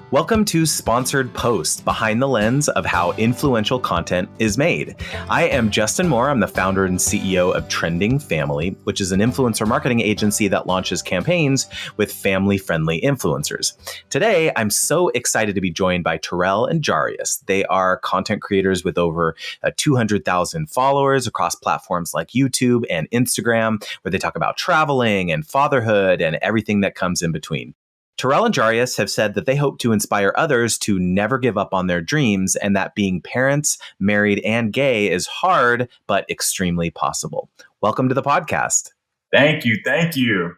Welcome to Sponsored Post, behind the lens of how influential content is made. I am Justin Moore. I'm the founder and CEO of Trending Family, which is an influencer marketing agency that launches campaigns with family-friendly influencers. Today, I'm so excited to be joined by Terrell and Jarius. They are content creators with over 200,000 followers across platforms like YouTube and Instagram, where they talk about traveling and fatherhood and everything that comes in between. Terrell and Jarius have said that they hope to inspire others to never give up on their dreams and that being parents, married, and gay is hard, but extremely possible. Welcome to the podcast. Thank you. Thank you.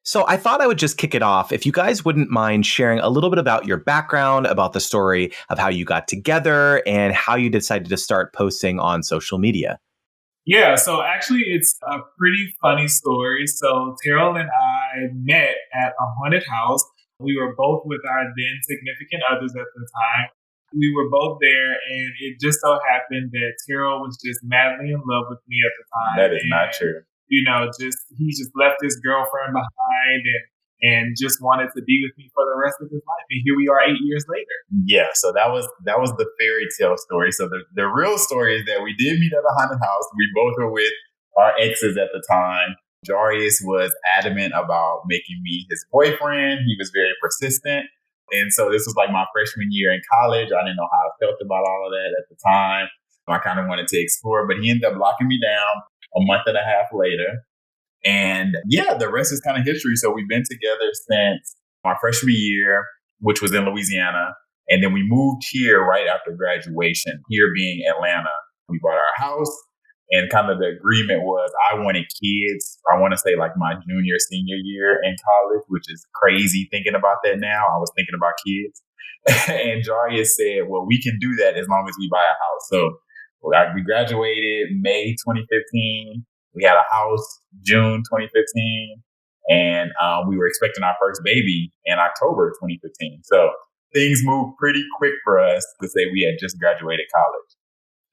So I thought I would just kick it off. If you guys wouldn't mind sharing a little bit about your background, about the story of how you got together and how you decided to start posting on social media. Yeah, so actually it's a pretty funny story. So Terrell and I met at a haunted house. We were both with our then significant others at the time. We were both there, and it just so happened that Terrell was just madly in love with me at the time. That is not true. You know, he just left his girlfriend behind and just wanted to be with me for the rest of his life. And here we are 8 years later. Yeah, so that was the fairy tale story. So the real story is that we did meet at a haunted house. We both were with our exes at the time. Jarius was adamant about making me his boyfriend. He was very persistent. And so this was like my freshman year in college. I didn't know how I felt about all of that at the time. I kind of wanted to explore, but he ended up locking me down a month and a half later. And yeah, the rest is kind of history. So we've been together since my freshman year, which was in Louisiana. And then we moved here right after graduation, here being Atlanta. We bought our house, and kind of the agreement was I wanted kids. I want to say like my senior year in college, which is crazy thinking about that now. I was thinking about kids. And Jarius said, well, we can do that as long as we buy a house. So we graduated May 2015. We had a house June 2015, and we were expecting our first baby in October 2015. So things moved pretty quick for us to say we had just graduated college.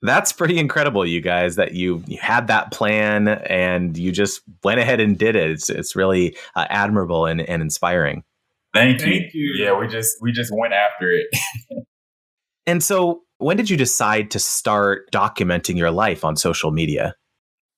That's pretty incredible, you guys, that you had that plan and you just went ahead and did it. It's really admirable and inspiring. Thank you. Yeah, we just went after it. And so when did you decide to start documenting your life on social media?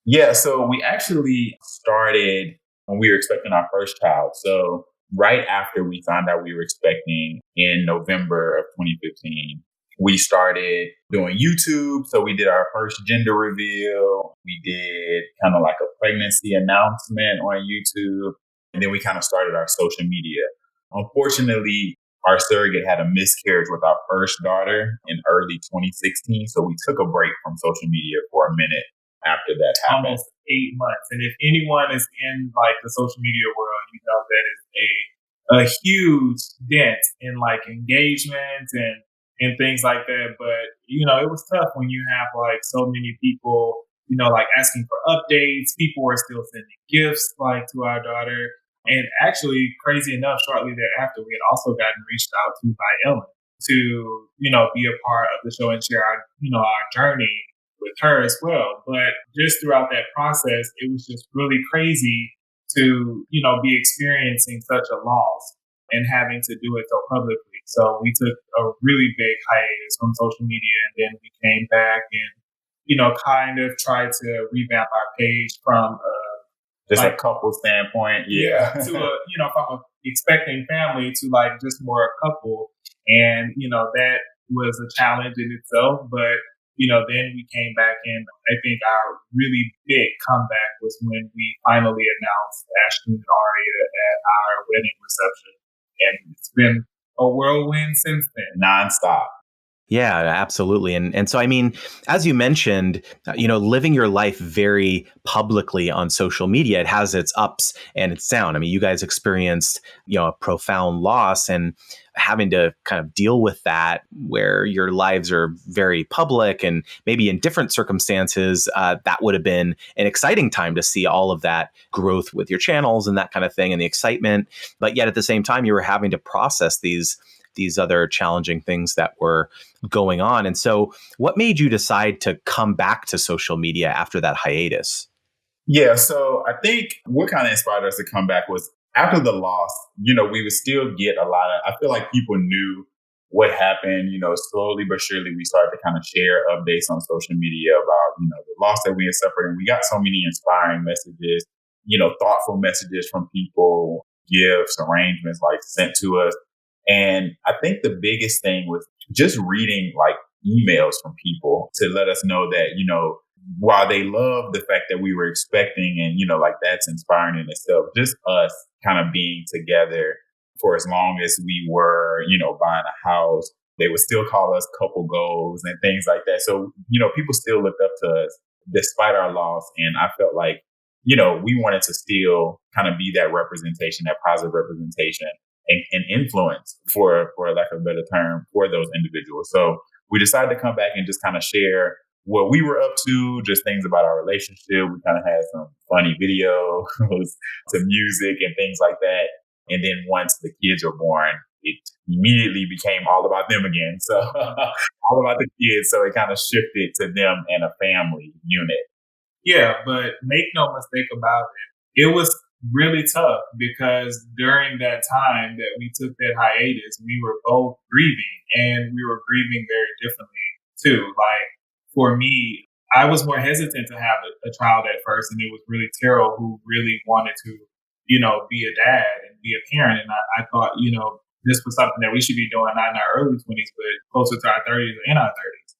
Yeah, so we actually started when we were expecting our first child. So right after we found out we were expecting in November of 2015, we started doing YouTube. So we did our first gender reveal. We did kind of like a pregnancy announcement on YouTube. And then we kind of started our social media. Unfortunately, our surrogate had a miscarriage with our first daughter in early 2016. So we took a break from social media for a minute after that happened. Almost 8 months. And if anyone is in like the social media world, you know that is a huge dent in like engagement and things like that. But, you know, it was tough when you have like so many people, you know, like asking for updates. People were still sending gifts like to our daughter. And actually, crazy enough, shortly thereafter, we had also gotten reached out to by Ellen to, you know, be a part of the show and share our, you know, our journey with her as well. But just throughout that process, it was just really crazy to, you know, be experiencing such a loss and having to do it so publicly. So we took a really big hiatus from social media, and then we came back and, you know, kind of tried to revamp our page from just like, a couple standpoint. Yeah. To a, you know, from a expecting family to like just more a couple. And, you know, that was a challenge in itself, but you know, then we came back, and I think our really big comeback was when we finally announced Ashton and Aria at our wedding reception. And it's been a whirlwind since then. Nonstop. Yeah, absolutely. And so, I mean, as you mentioned, you know, living your life very publicly on social media, it has its ups and its downs. I mean, you guys experienced, you know, a profound loss and having to kind of deal with that where your lives are very public and maybe in different circumstances, that would have been an exciting time to see all of that growth with your channels and that kind of thing and the excitement. But yet at the same time, you were having to process these other challenging things that were going on. And so what made you decide to come back to social media after that hiatus? Yeah, so I think what kind of inspired us to come back was after the loss, we would still get a lot of, I feel like people knew what happened, slowly but surely we started to kind of share updates on social media about, the loss that we had suffered. And we got so many inspiring messages, thoughtful messages from people, gifts, arrangements like sent to us. And I think the biggest thing was just reading like emails from people to let us know that, while they love the fact that we were expecting and, like that's inspiring in itself, just us kind of being together for as long as we were, buying a house, they would still call us couple goals and things like that. So, people still looked up to us despite our loss. And I felt like, we wanted to still kind of be that representation, that positive representation and influence for lack of a better term for those individuals. So we decided to come back and just kind of share what we were up to, just things about our relationship. We kind of had some funny videos, some music and things like that. And then once the kids were born, it immediately became all about them again. So all about the kids. So it kind of shifted to them and a family unit. Yeah, but make no mistake about it. It was really tough because during that time that we took that hiatus, we were both grieving and we were grieving very differently too. Like for me, I was more hesitant to have a child at first, and it was really Terrell who really wanted to, be a dad and be a parent. And I thought, this was something that we should be doing not in our early 20s, but closer to our 30s or in our 30s.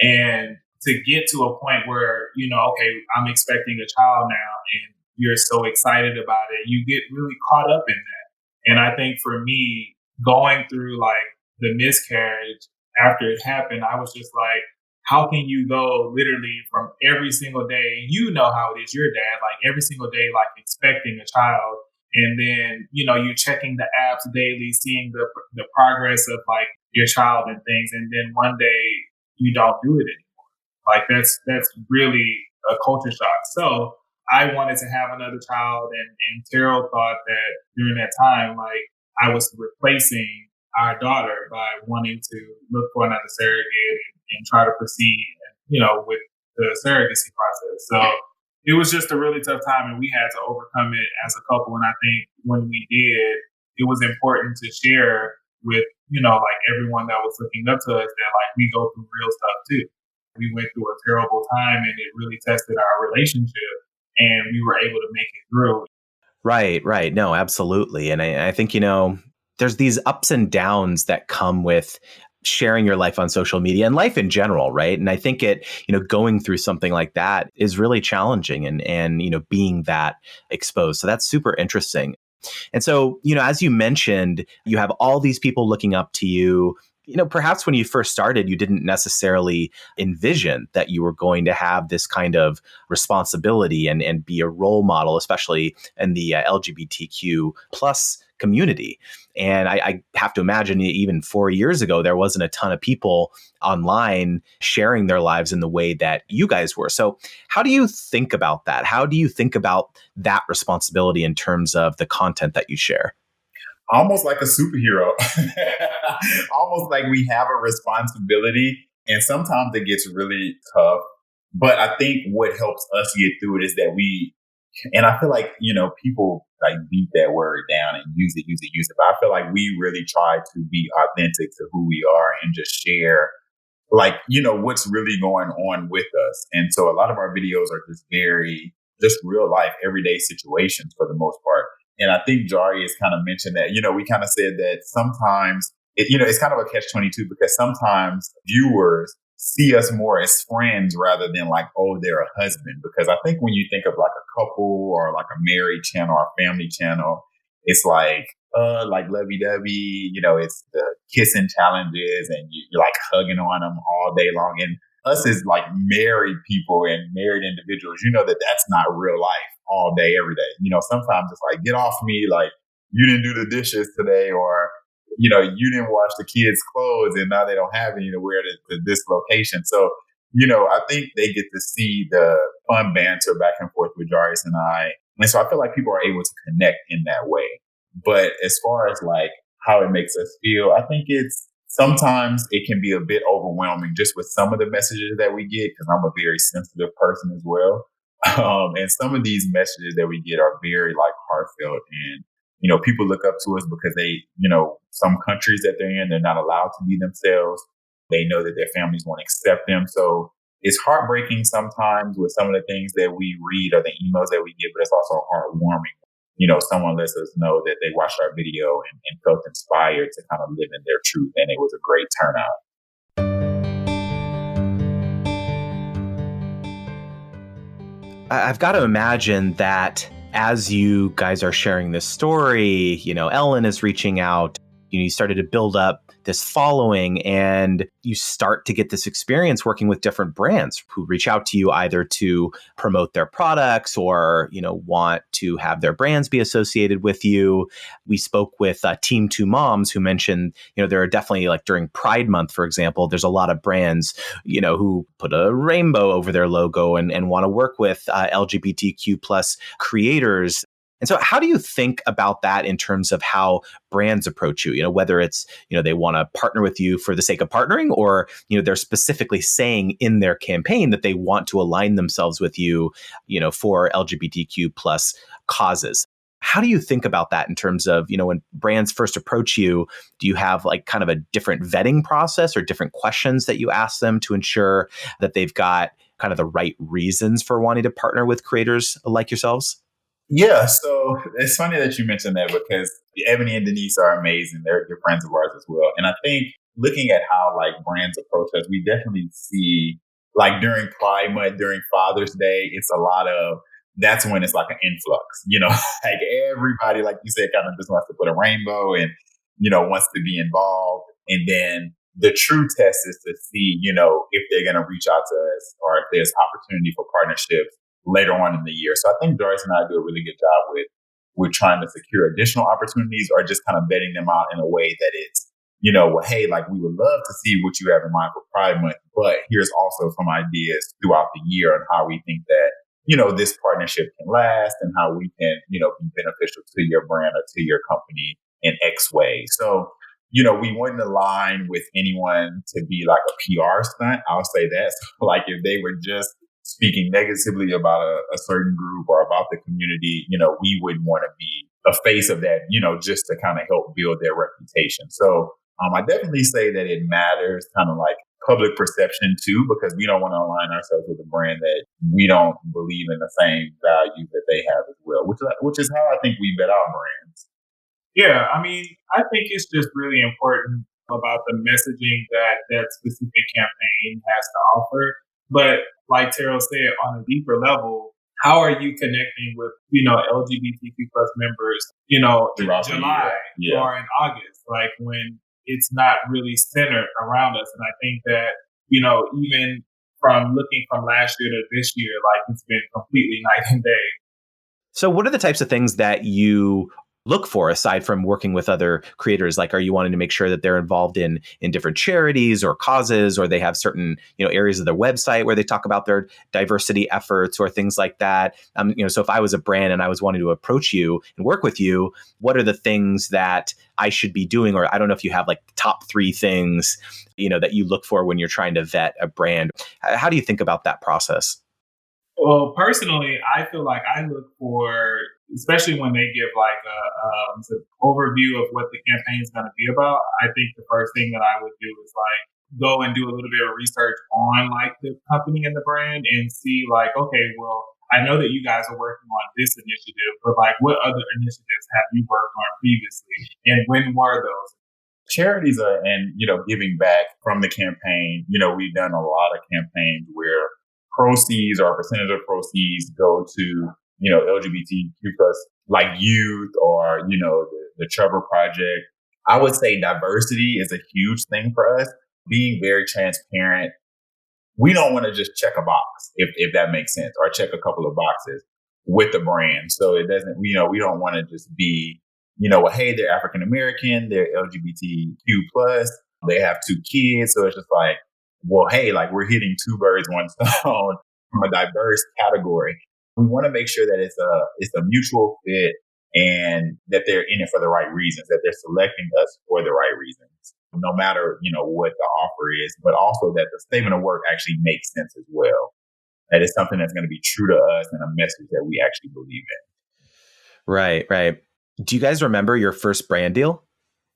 And to get to a point where, okay, I'm expecting a child now and you're so excited about it, you get really caught up in that. And I think for me, going through like the miscarriage after it happened, I was just like, how can you go literally from every single day, how it is, your dad, like every single day, like expecting a child. And then, you're checking the apps daily, seeing the progress of like your child and things. And then one day you don't do it anymore. Like that's really a culture shock. So I wanted to have another child, and Terrell thought that during that time, like I was replacing our daughter by wanting to look for another surrogate and try to proceed, with the surrogacy process. So it was just a really tough time, and we had to overcome it as a couple. And I think when we did, it was important to share with, like everyone that was looking up to us that like we go through real stuff too. We went through a terrible time and it really tested our relationship, and we were able to make it through. Right. No, absolutely. And I think, there's these ups and downs that come with sharing your life on social media and life in general, right? And I think going through something like that is really challenging and being that exposed. So that's super interesting. And so, as you mentioned, you have all these people looking up to you. Perhaps when you first started, you didn't necessarily envision that you were going to have this kind of responsibility and be a role model, especially in the LGBTQ plus community. And I have to imagine even 4 years ago, there wasn't a ton of people online sharing their lives in the way that you guys were. So how do you think about that? How do you think about that responsibility in terms of the content that you share? Almost like a superhero, almost like we have a responsibility. And sometimes it gets really tough. But I think what helps us get through it is that and I feel like, people like beat that word down and use it. But I feel like we really try to be authentic to who we are and just share like, what's really going on with us. And so a lot of our videos are just real life, everyday situations for the most part. And I think Jarius kind of mentioned that, we kind of said that sometimes, it's kind of a catch-22 because sometimes viewers see us more as friends rather than like, oh, they're a husband. Because I think when you think of like a couple or like a married channel or family channel, it's like lovey-dovey, it's the kissing challenges and you're like hugging on them all day long. And us as like married people and married individuals, that's not real life all day, every day. Sometimes it's like, get off me, like you didn't do the dishes today, or you didn't wash the kids' clothes and now they don't have any to wear to this location. So, I think they get to see the fun banter back and forth with Jarius and I. And so I feel like people are able to connect in that way. But as far as like how it makes us feel, I think sometimes it can be a bit overwhelming just with some of the messages that we get, because I'm a very sensitive person as well. And some of these messages that we get are very like heartfelt and people look up to us because they, some countries that they're in, they're not allowed to be themselves. They know that their families won't accept them. So it's heartbreaking sometimes with some of the things that we read or the emails that we get, but it's also heartwarming. Someone lets us know that they watched our video and felt inspired to kind of live in their truth. And it was a great turnout. I've got to imagine that as you guys are sharing this story, Ellen is reaching out, you started to build up this following and you start to get this experience working with different brands who reach out to you either to promote their products or, want to have their brands be associated with you. We spoke with Team Two Moms who mentioned, there are definitely like during Pride Month, for example, there's a lot of brands, who put a rainbow over their logo and want to work with LGBTQ plus creators. And so how do you think about that in terms of how brands approach you? Whether it's, they want to partner with you for the sake of partnering or, they're specifically saying in their campaign that they want to align themselves with you, for LGBTQ plus causes. How do you think about that in terms of, when brands first approach you, do you have like kind of a different vetting process or different questions that you ask them to ensure that they've got kind of the right reasons for wanting to partner with creators like yourselves? Yeah, so it's funny that you mentioned that because Ebony and Denise are amazing. They're good friends of ours as well. And I think looking at how like brands approach us, we definitely see like during Pride Month, during Father's Day, it's a lot of, that's when it's like an influx, like everybody, like you said, kind of just wants to put a rainbow and, wants to be involved. And then the true test is to see, if they're going to reach out to us or if there's opportunity for partnerships later on in the year. So I think Joyce and I do a really good job with trying to secure additional opportunities or just kind of vetting them out in a way that it's, well, hey, like we would love to see what you have in mind for Pride Month, but here's also some ideas throughout the year on how we think that, this partnership can last and how we can, be beneficial to your brand or to your company in X way. So, we wouldn't align with anyone to be like a PR stunt. I'll say that. So, like if they were just speaking negatively about a certain group or about the community, we wouldn't want to be a face of that, just to kind of help build their reputation. So I definitely say that it matters kind of like public perception too, because we don't want to align ourselves with a brand that we don't believe in the same values that they have as well, which is how I think we vet our brands. Yeah, I mean, I think it's just really important about the messaging that specific campaign has to offer. But like Terrell said, on a deeper level, how are you connecting with, LGBTQ plus members, in July or in August, like when it's not really centered around us? And I think that, even from looking from last year to this year, like it's been completely night and day. So what are the types of things that you look for aside from working with other creators? Like, are you wanting to make sure that they're involved in different charities or causes, or they have certain, areas of their website where they talk about their diversity efforts or things like that? So if I was a brand and I was wanting to approach you and work with you, what are the things that I should be doing? Or I don't know if you have like top 3 things, that you look for when you're trying to vet a brand. How do you think about that process? Well, personally, I feel like I look for, especially when they give like an overview of what the campaign is going to be about. I think the first thing that I would do is like go and do a little bit of research on like the company and the brand and see like, okay, well, I know that you guys are working on this initiative, but like what other initiatives have you worked on previously and when were those? Charities and, giving back from the campaign, we've done a lot of campaigns where proceeds or a percentage of proceeds go to, LGBTQ plus like youth or, the Trevor Project. I would say diversity is a huge thing for us. Being very transparent. We don't want to just check a box, if that makes sense, or check a couple of boxes with the brand. So it doesn't, we don't want to just be, hey, they're African American, they're LGBTQ plus, they have 2 kids. So it's just like, well, hey, like we're hitting 2 birds, 1 stone from a diverse category. We want to make sure that it's a mutual fit and that they're in it for the right reasons, that they're selecting us for the right reasons, no matter, what the offer is, but also that the statement of work actually makes sense as well. That it's something that's going to be true to us and a message that we actually believe in. Right, right. Do you guys remember your first brand deal?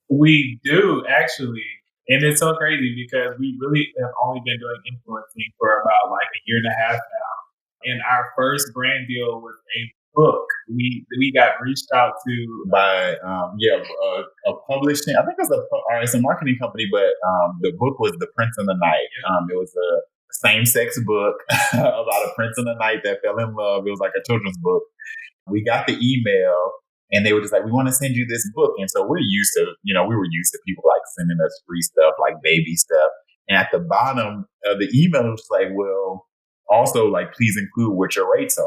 We do actually. And it's so crazy because we really have only been doing influencing for about like a year and a half now. And our first brand deal was a book. We got reached out to by a publishing. I think it's a marketing company, but the book was The Prince and the Knight. It was a same-sex book about a prince and a knight that fell in love. It was like a children's book. We got the email and they were just like, we want to send you this book. And so we were used to people like sending us free stuff, like baby stuff. And at the bottom of the email, it was like, well, also like, please include what your rates are.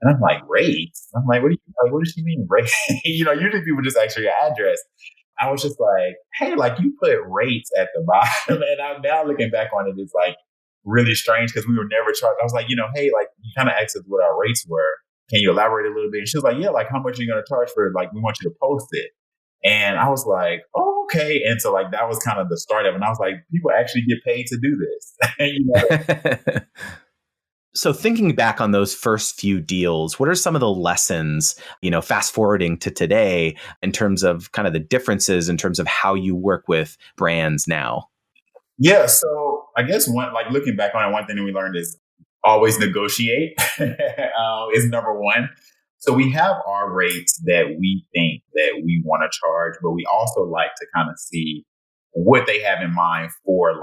And I'm like, rates? I'm like, what does she mean rates? Usually people just ask for your address. I was just like, hey, like you put rates at the bottom. And I'm now looking back on it, it's like really strange because we were never charged. I was like, hey, like you kind of asked us what our rates were. Can you elaborate a little bit? And she was like, yeah, like how much are you going to charge for it? Like we want you to post it. And I was like, oh, okay. And so like that was kind of the start of it. And I was like, people actually get paid to do this. So thinking back on those first few deals, what are some of the lessons, fast forwarding to today in terms of kind of the differences in terms of how you work with brands now? Yeah. So I guess looking back on it, one thing that we learned is always negotiate is number one. So we have our rates that we think that we want to charge, but we also like to kind of see what they have in mind for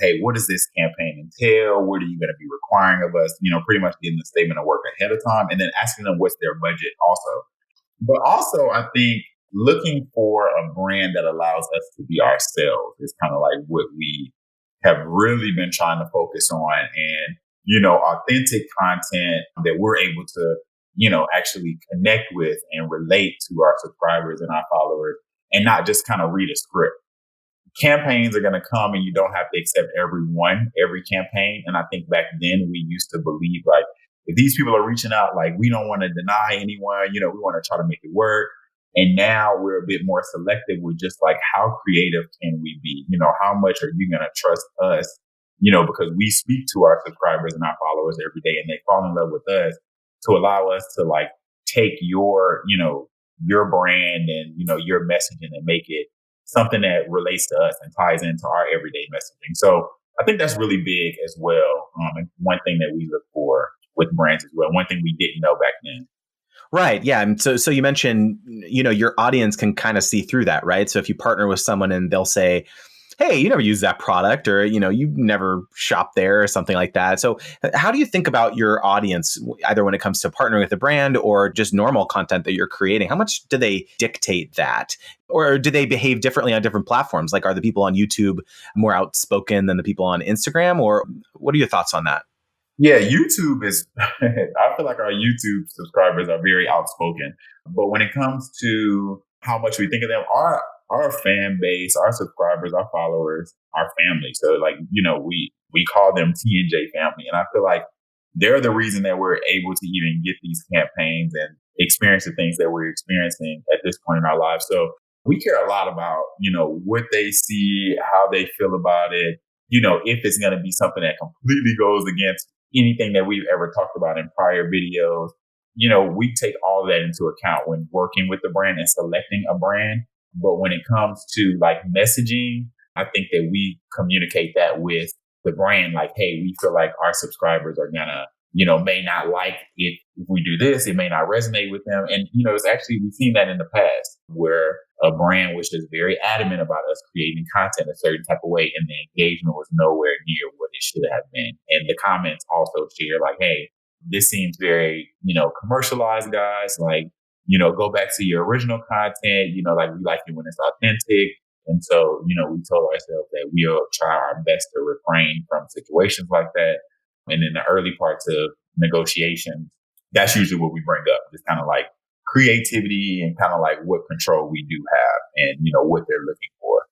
hey, what does this campaign entail? What are you going to be requiring of us? Pretty much getting the statement of work ahead of time and then asking them what's their budget also. But also, I think looking for a brand that allows us to be ourselves is kind of like what we have really been trying to focus on, and, authentic content that we're able to, actually connect with and relate to our subscribers and our followers and not just kind of read a script. Campaigns are going to come and you don't have to accept every campaign. And I think back then we used to believe like, if these people are reaching out, like we don't want to deny anyone, we want to try to make it work. And now we're a bit more selective with just like, how creative can we be? How much are you going to trust us? Because we speak to our subscribers and our followers every day and they fall in love with us to allow us to like take your brand and, your messaging and make it something that relates to us and ties into our everyday messaging. So I think that's really big as well. And one thing that we look for with brands as well. One thing we didn't know back then. Right. Yeah. And so you mentioned, your audience can kind of see through that, right? So if you partner with someone and they'll say, hey, you never use that product, or, you never shop there or something like that. So how do you think about your audience, either when it comes to partnering with a brand or just normal content that you're creating? How much do they dictate that? Or do they behave differently on different platforms? Like, are the people on YouTube more outspoken than the people on Instagram? Or what are your thoughts on that? Yeah, YouTube is, I feel like our YouTube subscribers are very outspoken. But when it comes to how much we think of them, our fan base, our subscribers, our followers, our family. So like, we call them T&J family. And I feel like they're the reason that we're able to even get these campaigns and experience the things that we're experiencing at this point in our lives. So we care a lot about, what they see, how they feel about it, if it's going to be something that completely goes against anything that we've ever talked about in prior videos. We take all of that into account when working with the brand and selecting a brand. But when it comes to like messaging, I think that we communicate that with the brand, like, hey, we feel like our subscribers are gonna, may not like it if we do this, it may not resonate with them. And, it's actually, we've seen that in the past where a brand was just very adamant about us creating content a certain type of way and the engagement was nowhere near what it should have been. And the comments also share like, hey, this seems very, commercialized, guys. Like, go back to your original content, like we like it when it's authentic. And so, we told ourselves that we'll try our best to refrain from situations like that. And in the early parts of negotiations, that's usually what we bring up. Just kind of like creativity and kind of like what control we do have and, what they're looking for.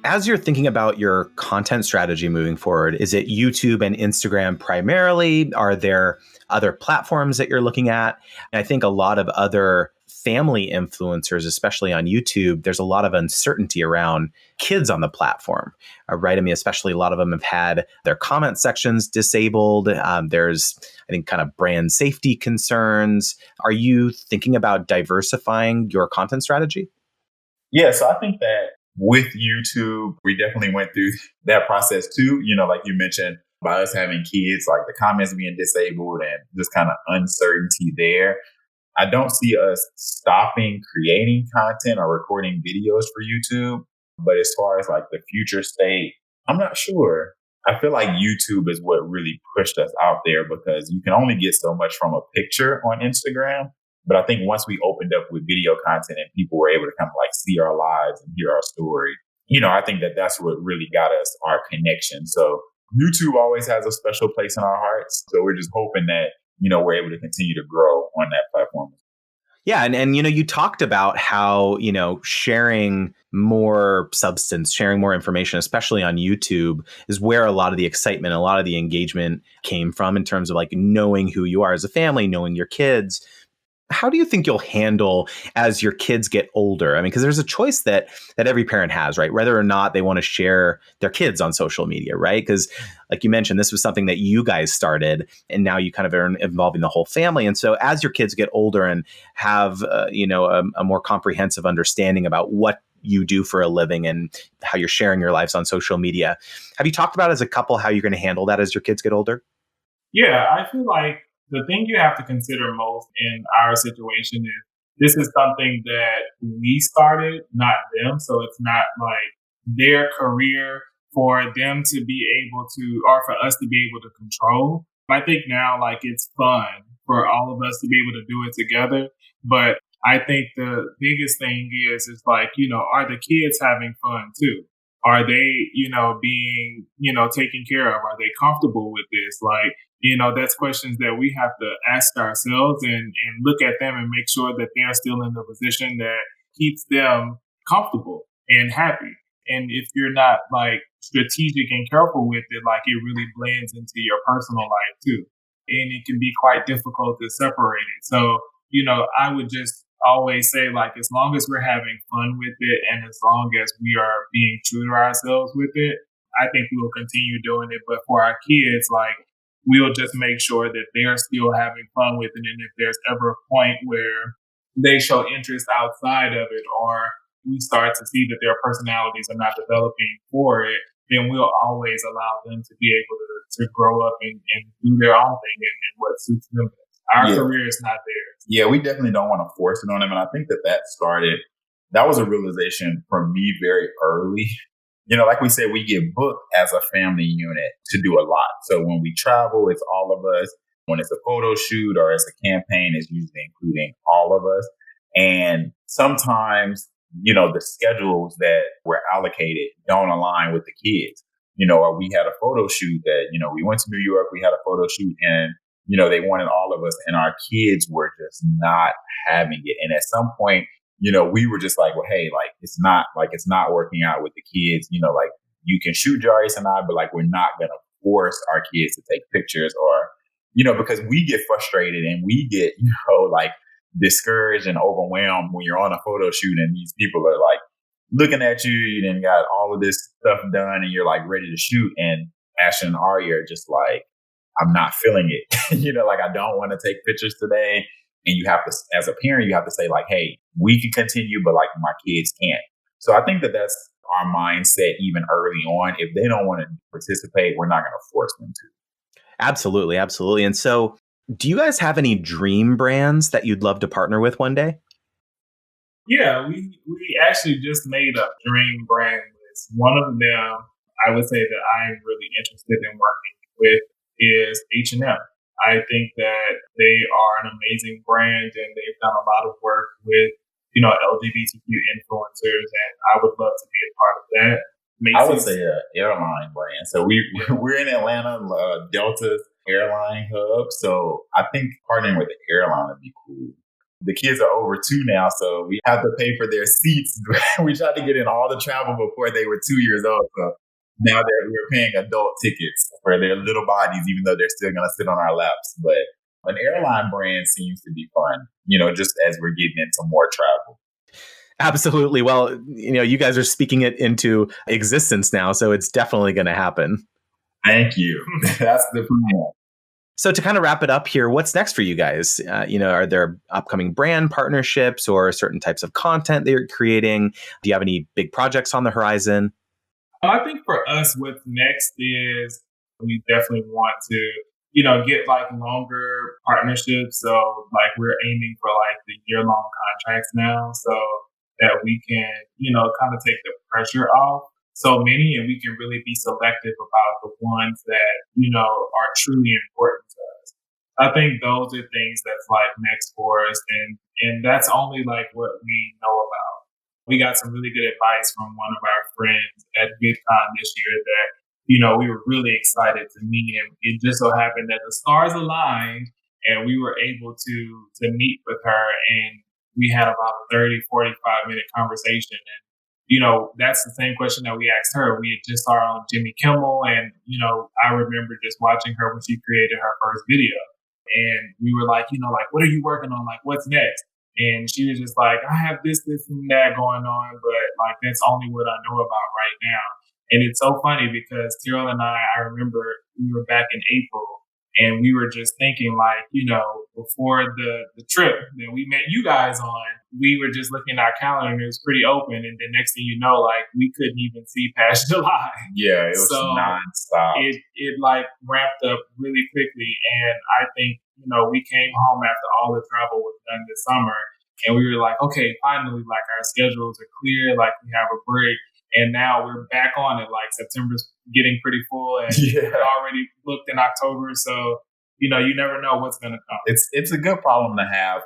As you're thinking about your content strategy moving forward, is it YouTube and Instagram primarily? Are there other platforms that you're looking at? And I think a lot of other family influencers, especially on YouTube, there's a lot of uncertainty around kids on the platform, right? I mean, especially a lot of them have had their comment sections disabled. There's, I think, kind of brand safety concerns. Are you thinking about diversifying your content strategy? Yeah, so I think that with YouTube, we definitely went through that process too. Like you mentioned, by us having kids, like the comments being disabled and just kind of uncertainty there. I don't see us stopping creating content or recording videos for YouTube. But as far as like the future state, I'm not sure. I feel like YouTube is what really pushed us out there because you can only get so much from a picture on Instagram. But I think once we opened up with video content and people were able to kind of like see our lives and hear our story, I think that that's what really got us our connection. So YouTube always has a special place in our hearts. So we're just hoping that, we're able to continue to grow on that platform. Yeah. And you talked about how, sharing more substance, sharing more information, especially on YouTube, is where a lot of the excitement, a lot of the engagement came from in terms of like knowing who you are as a family, knowing your kids. How do you think you'll handle as your kids get older? I mean, because there's a choice that every parent has, right? Whether or not they want to share their kids on social media, right? Because like you mentioned, this was something that you guys started and now you kind of are involving the whole family. And so as your kids get older and have, a more comprehensive understanding about what you do for a living and how you're sharing your lives on social media, have you talked about as a couple how you're going to handle that as your kids get older? Yeah, I feel like the thing you have to consider most in our situation is this is something that we started, not them. So it's not like their career for them to be able to, or for us to be able to control. I think now, like, it's fun for all of us to be able to do it together. But I think the biggest thing is like, are the kids having fun too? Are they, being, taken care of? Are they comfortable with this? Like, that's questions that we have to ask ourselves and look at them and make sure that they're still in the position that keeps them comfortable and happy. And if you're not like strategic and careful with it, like it really blends into your personal life too. And it can be quite difficult to separate it. So, I would just always say, like, as long as we're having fun with it and as long as we are being true to ourselves with it, I think we will continue doing it. But for our kids, like, we'll just make sure that they're still having fun with it. And if there's ever a point where they show interest outside of it or we start to see that their personalities are not developing for it, then we'll always allow them to be able to grow up and do their own thing and what suits them. Our career is not theirs. Yeah, we definitely don't want to force it on them. And I think that was a realization for me very early. Like we said, we get booked as a family unit to do a lot. So when we travel, it's all of us. When it's a photo shoot or it's a campaign, it's usually including all of us. And sometimes, the schedules that were allocated don't align with the kids. Or we had a photo shoot that, we went to New York, we had a photo shoot and, they wanted all of us and our kids were just not having it. And at some point, we were just like, well, hey, like, it's not working out with the kids, like you can shoot Jarius and I, but like, we're not going to force our kids to take pictures or, because we get frustrated and we get, like discouraged and overwhelmed when you're on a photo shoot and these people are like looking at you, you done got all of this stuff done and you're like ready to shoot. And Ashton and Arya are just like, I'm not feeling it. Like I don't want to take pictures today. And you have to, as a parent, you have to say like, hey, we can continue, but like my kids can't. So I think that that's our mindset even early on. If they don't want to participate, we're not going to force them to. Absolutely. Absolutely. And so do you guys have any dream brands that you'd love to partner with one day? Yeah, we actually just made a dream brand list. One of them I would say that I'm really interested in working with is H&M. I think that they are an amazing brand and they've done a lot of work with, LGBTQ influencers, and I would love to be a part of that. Macy's. I would say an airline brand. So we're in Atlanta, Delta's airline hub. So I think partnering with the airline would be cool. The kids are over 2 now, so we have to pay for their seats. We tried to get in all the travel before they were 2 years old. So now that we're paying adult tickets for their little bodies, even though they're still going to sit on our laps. But an airline brand seems to be fun, just as we're getting into more travel. Absolutely. Well, you guys are speaking it into existence now, so it's definitely going to happen. Thank you. That's the plan. So to kind of wrap it up here, what's next for you guys? Are there upcoming brand partnerships or certain types of content that you're creating? Do you have any big projects on the horizon? I think for us, what's next is we definitely want to, get like longer partnerships. So like we're aiming for like the year-long contracts now, so that we can, kind of take the pressure off so many, and we can really be selective about the ones that, are truly important to us. I think those are things that's like next for us. And that's only like what we know about. We got some really good advice from one of our friends at VidCon this year that, we were really excited to meet. And it just so happened that the stars aligned and we were able to meet with her, and we had about a 30, 45-minute conversation. And that's the same question that we asked her. We had just saw her on Jimmy Kimmel, and, I remember just watching her when she created her first video. And we were like, what are you working on? Like, what's next? And she was just like, I have this, and that going on, but like, that's only what I know about right now. And it's so funny because Terrell and I remember we were back in April, and we were just thinking like, before the trip that we met you guys on, we were just looking at our calendar and it was pretty open. And the next thing you know, like we couldn't even see past July. Yeah, it was nonstop. It like ramped up really quickly. And I think, we came home after all the travel was done this summer, and we were like, okay, finally, like our schedules are clear, like we have a break. And now we're back on it. Like September's getting pretty full, and we already booked in October. So, you never know what's going to come. It's a good problem to have.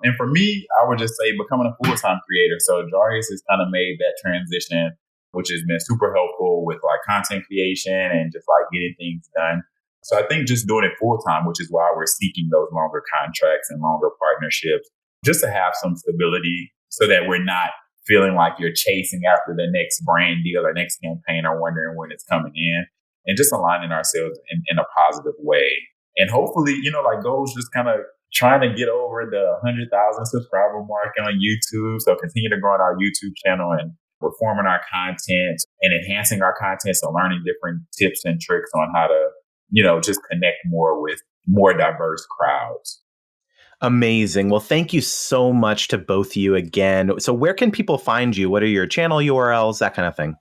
And for me, I would just say becoming a full-time creator. So Jarius has kind of made that transition, which has been super helpful with like content creation and just like getting things done. So I think just doing it full-time, which is why we're seeking those longer contracts and longer partnerships, just to have some stability so that we're not feeling like you're chasing after the next brand deal or next campaign or wondering when it's coming in, and just aligning ourselves in a positive way. And hopefully, like goals, just kind of trying to get over the 100,000 subscriber mark on YouTube. So continue to grow on our YouTube channel and reforming our content and enhancing our content. So learning different tips and tricks on how to, just connect more with more diverse crowds. Amazing. Well, thank you so much to both of you again. So where can people find you? What are your channel URLs, that kind of thing?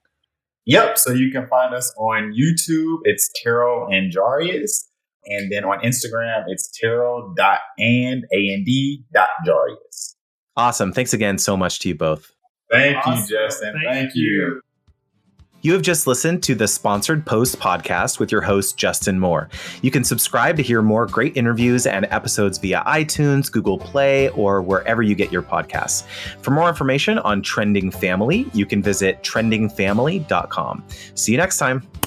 Yep. So you can find us on YouTube. It's Terrell and Jarius. And then on Instagram, it's Terrell.and, A-N-D.Jarius. Awesome. Thanks again so much to you both. Thank you, Justin. Thank you. You have just listened to the Sponsored Post podcast with your host, Justin Moore. You can subscribe to hear more great interviews and episodes via iTunes, Google Play, or wherever you get your podcasts. For more information on Trending Family, you can visit trendingfamily.com. See you next time.